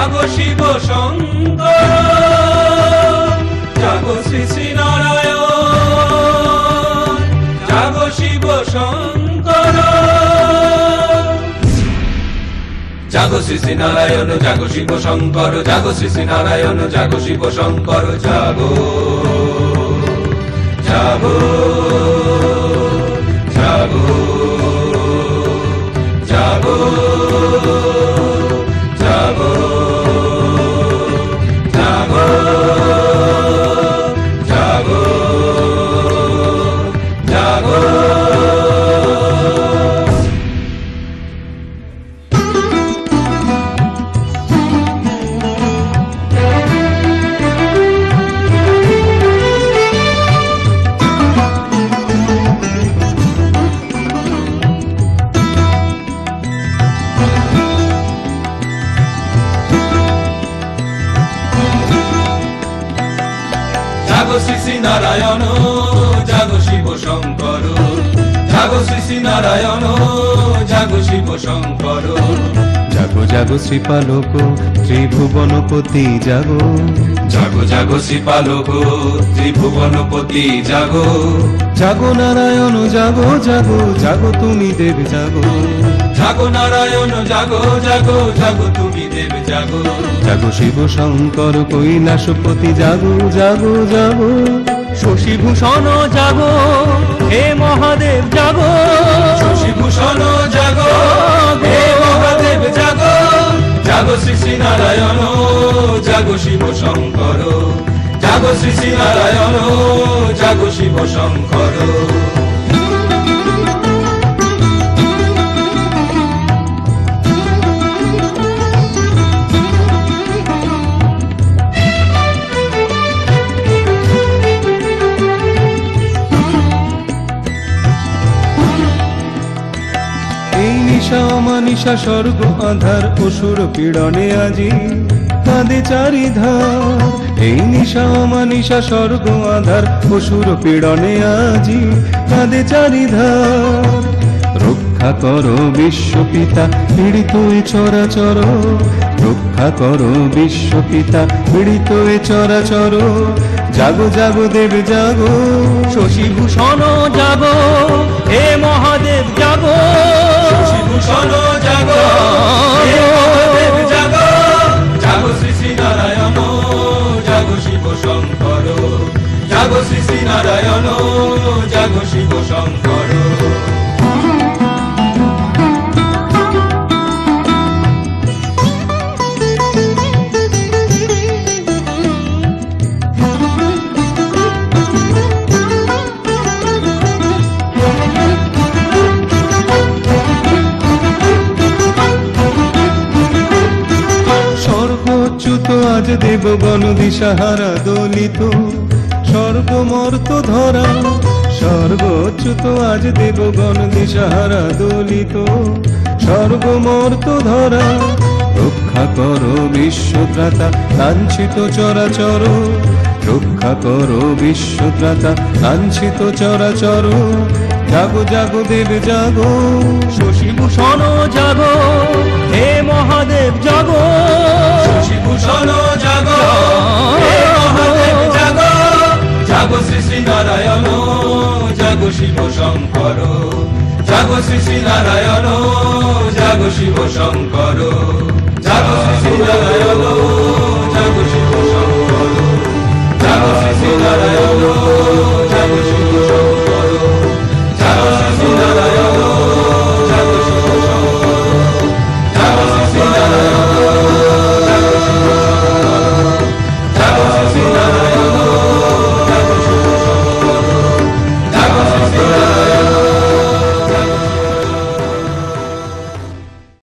জাগো শিব শঙ্কর, জাগো শ্রী শ্রী নারায়ণ, জাগো শিব শঙ্কর। জাগো শ্রী শ্রী নারায়ণ, জাগো শিব শঙ্কর, জাগো শ্রী শ্রী নারায়ণ, জাগো শিব শঙ্কর। জাগো জাগো জাগো জাগো জাগো জাগো জাগো জাগো। জাগো শ্রী শ্রী নারায়ণ, জাগো শিব শঙ্কর, জাগো শ্রী শ্রী নারায়ণ, জাগো শিব শঙ্কর। জাগো জাগো শ্রীপালক ত্রিভুবনপতি জাগো, জাগো জাগো শ্রীপালক ত্রিভুবনপতি জাগো, জাগো নারায়ণ জাগো জাগো জাগো তুমি দেব জাগো, জাগো নারায়ণ জাগো জাগো জাগো তুমি দেব জাগো, জাগো শিব শঙ্কর কৈলাসপতি জাগো জাগো জাগো, শশীভূষণ জাগো হে মহাদেব জাগো, শশীভূষণ জাগো হে মহাদেব জাগো, জাগো শ্রী শ্রী নারায়ণ, জাগো শিব শঙ্কর, জাগো শ্রী শ্রী নারায়ণ, জাগো শিব শঙ্কর। এই নিশা অমানিশা স্বর্গ আধার অসুর পীড়নে আজি কাঁদে চারিধার, এই নিশা অমানিশা স্বর্গ আধার অসুর পীড়নে আজি কাঁদে চারিধার। রক্ষা করো বিশ্বপিতা পীড়িত এ চরাচর, রক্ষা করো বিশ্বপিতা পীড়িত এ চরাচর। জাগো জাগো দেব জাগো, শশীভূষণ জাগো হে মহাদেব জাগো, শশীভূষণ জাগো হে মহাদেব জাগো, জাগো শ্রী শ্রী নারায়ণ, জাগো শিব শঙ্কর, জাগো শ্রী শ্রী নারায়ণ, জাগো শিব শঙ্কর। সর্বোচ্যুত আজ দেবগণ দিশাহারা দলিত, স্বর্গমর্ত ধরা সর্বোচ্যুত আজ দেবগণ দিশাহারা দলিত, স্বর্গমর্ত ধরা। রক্ষা করো বিশ্বত্রাতা লাঞ্ছিত চরাচর, রক্ষা করো বিশ্বত্রাতা লাঞ্ছিত চরাচর। জাগো জাগো দেব জাগো, শশীভূষণ জাগো হে মহাদেব জাগো, শশীভূষণ জাগো হে মহাদেব জাগো, জাগো শ্রী শ্রী নারায়ণ, জাগো শিব শঙ্কর, জাগো শ্রী শ্রী নারায়ণ, জাগো শিব শঙ্কর, জাগো শ্রী শ্রী নারায়ণ, জাগো শিব শঙ্কর, জাগো শ্রী শ্রী নারায়ণ।